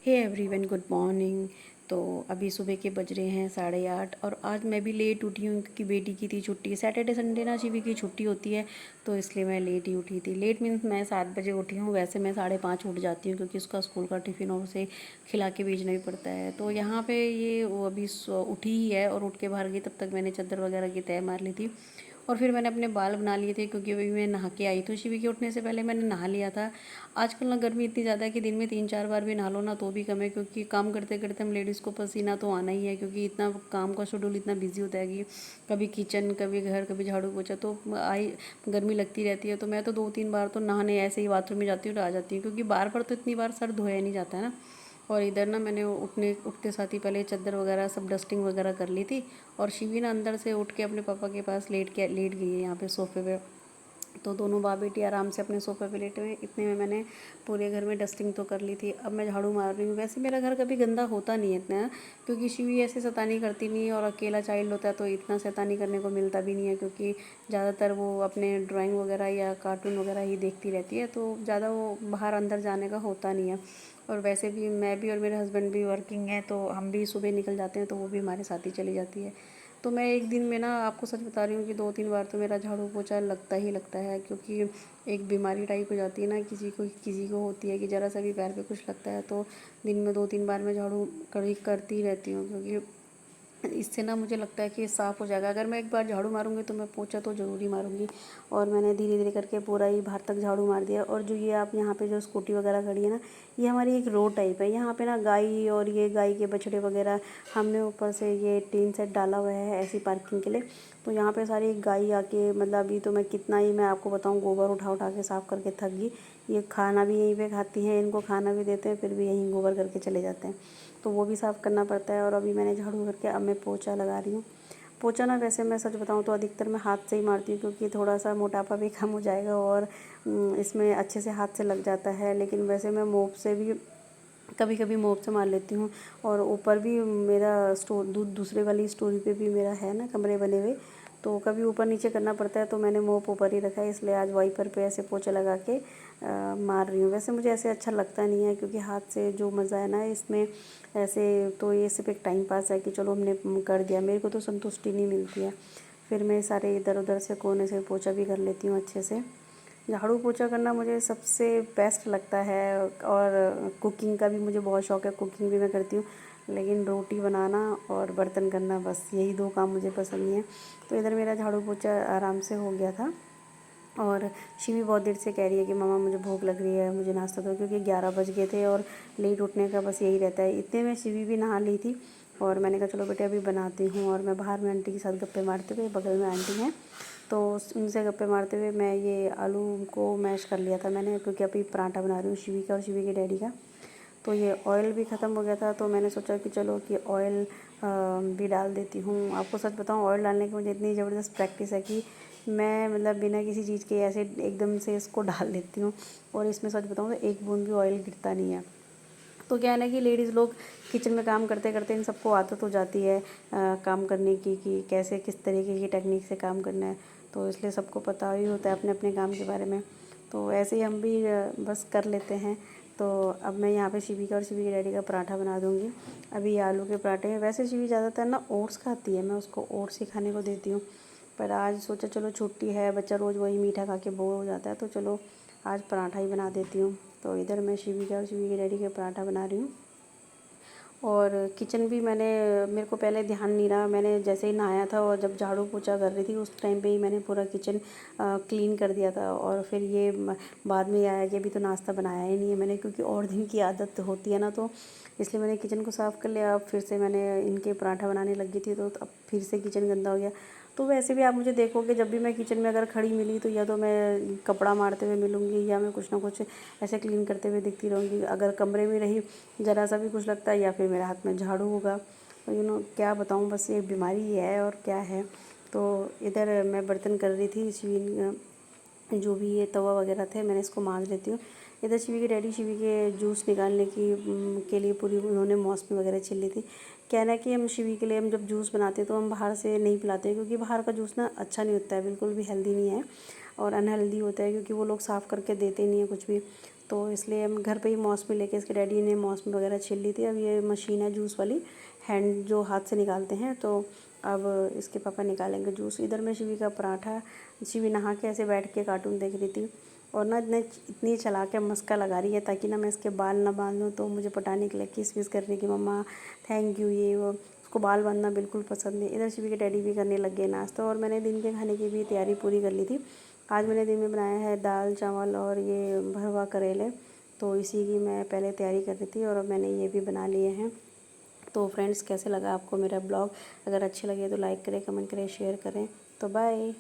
Hey everyone, good morning. तो अभी सुबह के बज रहे हैं 8:30 और आज मैं भी लेट उठी हूँ क्योंकि बेटी की थी छुट्टी। सैटरडे संडे ना शिवी की छुट्टी होती है, तो इसलिए मैं लेट ही उठी थी। लेट मीन्स मैं 7 बजे उठी हूँ। वैसे मैं 5:30 उठ जाती हूँ क्योंकि उसका स्कूल का टिफ़िन और उसे खिला के भेजना भी पड़ता है। तो यहाँ पे ये वो अभी उठी ही है और उठ के बाहर गई, तब तक मैंने चादर वगैरह की तय मार ली थी। और फिर मैंने अपने बाल बना लिए थे क्योंकि अभी मैं नहा के आई, तो शिवी के उठने से पहले मैंने नहा लिया था। आजकल ना गर्मी इतनी ज़्यादा है कि दिन में 3-4 बार भी नहा लो ना तो भी कम है, क्योंकि काम करते करते हम लेडीज़ को पसीना तो आना ही है, क्योंकि इतना काम का शेड्यूल इतना बिजी होता है कि कभी किचन, कभी घर, कभी झाड़ू पोछा, तो आई गर्मी लगती रहती है। तो मैं तो 2-3 बार तो नहाने ऐसे ही बाथरूम में जाती हूँ और आ जाती हूँ, क्योंकि बार बार तो इतनी बार सर धोया नहीं जाता है ना। और इधर ना मैंने उठते साथ ही पहले चादर वगैरह सब डस्टिंग वगैरह कर ली थी। और शिवी ना अंदर से उठ के अपने पापा के पास लेट गई है यहाँ पे सोफ़े पे। तो दोनों बाप बेटी आराम से अपने सोफ़े पे लेटे हुए हैं। इतने में मैंने पूरे घर में डस्टिंग तो कर ली थी। अब मैं झाड़ू मार रही हूँ। वैसे मेरा घर कभी गंदा होता नहीं है इतना, क्योंकि शिवी ऐसे शैतानी करती नहीं है और अकेला चाइल्ड होता है तो इतना शैतानी करने को मिलता भी नहीं है, क्योंकि ज़्यादातर वो अपने ड्राइंग वगैरह या कार्टून वगैरह ही देखती रहती है, तो ज़्यादा वो बाहर अंदर जाने का होता नहीं है। और वैसे भी मैं भी और मेरे हस्बैंड भी वर्किंग हैं, तो हम भी सुबह निकल जाते हैं, तो वो भी हमारे साथ ही चली जाती है। तो मैं एक दिन में ना आपको सच बता रही हूँ कि 2-3 बार तो मेरा झाड़ू पोछा लगता ही लगता है, क्योंकि एक बीमारी टाइप हो जाती है ना, किसी को होती है कि ज़रा सा भी पैर पे कुछ लगता है तो दिन में 2-3 बार मैं झाड़ू कभी करती रहती हूँ, क्योंकि इससे ना मुझे लगता है कि ये साफ़ हो जाएगा। अगर मैं एक बार झाड़ू मारूंगी तो मैं पोछा तो ज़रूर ही मारूंगी। और मैंने धीरे धीरे करके पूरा ही बाहर तक झाड़ू मार दिया। और जो ये आप यहाँ पे जो स्कूटी वगैरह खड़ी है ना, ये हमारी एक रोड टाइप है। यहाँ पे ना गाय और ये गाय के बछड़े वगैरह, हमने ऊपर से ये टीन सेट डाला हुआ है ऐसी पार्किंग के लिए। तो यहाँ पे सारी गाय आके, मतलब अभी तो मैं कितना ही मैं आपको बताऊँ, गोबर उठा उठा के साफ़ करके थक गई। ये खाना भी यहीं पे खाती हैं, इनको खाना भी देते हैं, फिर भी यहीं गोबर करके चले जाते हैं, तो वो भी साफ़ करना पड़ता है। और अभी मैंने झाड़ू करके अब मैं पोछा लगा रही हूँ। पोछा ना वैसे मैं सच बताऊँ तो अधिकतर मैं हाथ से ही मारती हूँ, क्योंकि थोड़ा सा मोटापा भी कम हो जाएगा और इसमें अच्छे से हाथ से लग जाता है। लेकिन वैसे मैं मोप से भी कभी कभी मोप से मार लेती हूँ। और ऊपर भी मेरा दूसरे वाली स्टोरी पे भी मेरा है ना कमरे बने हुए, तो कभी ऊपर नीचे करना पड़ता है, तो मैंने मोप ऊपर ही रखा है, इसलिए आज वाइपर पे ऐसे पोछा लगा के मार रही हूँ। वैसे मुझे ऐसे अच्छा लगता नहीं है, क्योंकि हाथ से जो मज़ा है ना इसमें, ऐसे तो ये सिर्फ एक टाइम पास है कि चलो हमने कर दिया, मेरे को तो संतुष्टि नहीं मिलती है। फिर मैं सारे इधर उधर से कोने से पोछा भी कर लेती हूँ अच्छे से। झाड़ू पोछा करना मुझे सबसे बेस्ट लगता है। और कुकिंग का भी मुझे बहुत शौक़ है, कुकिंग भी मैं करती हूँ। लेकिन रोटी बनाना और बर्तन करना, बस यही 2 काम मुझे पसंद नहीं है। तो इधर मेरा झाड़ू पोछा आराम से हो गया था। और शिवी बहुत देर से कह रही है कि मम्मा मुझे भूख लग रही है, मुझे नाश्ता दो, क्योंकि 11 बज गए थे और लेट उठने का बस यही रहता है। इतने में शिवी भी नहा ली थी और मैंने कहा चलो बेटे अभी बनाती हूँ। और मैं बाहर में आंटी के साथ गप्पे मारते हुए, बगल में आंटी हैं तो उनसे गप्पे मारते हुए मैं ये आलू को मैश कर लिया था मैंने, क्योंकि अभी पराठा बना रही हूँ शिवी का और शिवी के डैडी का। तो ये ऑयल भी ख़त्म हो गया था, तो मैंने सोचा कि चलो कि ऑयल भी डाल देती हूँ। आपको सच बताऊँ, ऑयल डालने की मुझे इतनी ज़बरदस्त प्रैक्टिस है कि मैं मतलब बिना किसी चीज़ के ऐसे एकदम से इसको डाल देती हूँ। और इसमें सच बताऊँ तो एक बूंद भी ऑयल गिरता नहीं है। तो क्या है ना कि लेडीज़ लोग किचन में काम करते करते इन सबको आदत हो जाती है काम करने की, कि कैसे किस तरीके की टेक्निक से काम करना है, तो इसलिए सबको पता ही होता है अपने अपने काम के बारे में। तो ऐसे ही हम भी बस कर लेते हैं। तो अब मैं यहाँ पे शिवी का और शिवी के डैडी का पराठा बना दूँगी। अभी ये आलू के पराठे हैं। वैसे शिवी ज़्यादातर ना ओट्स खाती है, मैं उसको ओट्स ही खाने को देती हूँ, पर आज सोचा चलो छुट्टी है, बच्चा रोज़ वही मीठा खा के बोर हो जाता है, तो चलो आज पराठा ही बना देती हूँ। तो इधर मैं शिवी का और शिवी के डैडी का पराठा बना रही हूँ। और किचन भी मेरे को पहले ध्यान नहीं रहा, मैंने जैसे ही नहाया था और जब झाड़ू पोछा कर रही थी उस टाइम पे ही मैंने पूरा किचन क्लीन कर दिया था। और फिर ये बाद में आया कि अभी तो नाश्ता बनाया ही नहीं है मैंने, क्योंकि और दिन की आदत होती है ना, तो इसलिए मैंने किचन को साफ़ कर लिया। अब फिर से मैंने इनके पराठा बनाने लगी थी, तो अब फिर से किचन गंदा हो गया। तो वैसे भी आप मुझे देखोगे, जब भी मैं किचन में अगर खड़ी मिली तो या तो मैं कपड़ा मारते हुए मिलूँगी, या मैं कुछ ना कुछ ऐसे क्लीन करते हुए दिखती रहूँगी। अगर कमरे में रही ज़रा सा भी कुछ लगता है, या फिर मेरे हाथ में झाड़ू होगा, तो क्या बताऊँ, बस ये बीमारी है और क्या है। तो इधर मैं बर्तन कर रही थी, जो भी ये तवा वगैरह थे मैंने इसको मांज लेती हूँ। इधर शिवी के डैडी शिवी के जूस निकालने के लिए पूरी उन्होंने मौसमी वगैरह छील ली थी। कहना है कि हम शिवी के लिए हम जब जूस बनाते हैं तो हम बाहर से नहीं पिलाते, क्योंकि बाहर का जूस ना अच्छा नहीं होता है, बिल्कुल भी हेल्दी नहीं है और अनहेल्दी होता है, क्योंकि वो लोग साफ़ करके देते नहीं हैं कुछ भी। तो इसलिए हम घर पे ही मौसमी लेके इसके डैडी ने मौसमी वगैरह छील ली थी। अब ये मशीन है जूस वाली, हैंड जो हाथ से निकालते हैं, तो अब इसके पापा निकालेंगे जूस। इधर में शिवी का पराठा, शिवी नहा के ऐसे बैठ के कार्टून देख रही थी और ना इतनी चला के मस्का लगा रही है ताकि ना मैं इसके बाल ना बांध दूँ, तो मुझे पटाने के लिए किस विस करने की मम्मा थैंक यू ये वो। उसको बाल बांधना बिल्कुल पसंद नहीं। इधर शिवी के डैडी भी करने लग गए नाश्ता और मैंने दिन के खाने की भी तैयारी पूरी कर ली थी। आज मैंने दिन में बनाया है दाल चावल और ये भरवा करेले, तो इसी की मैं पहले तैयारी कर रही थी और अब मैंने ये भी बना लिए हैं। तो फ्रेंड्स, कैसे लगा आपको मेरा ब्लॉग? अगर अच्छे लगे तो लाइक करें, कमेंट करें, शेयर करें। तो बाय।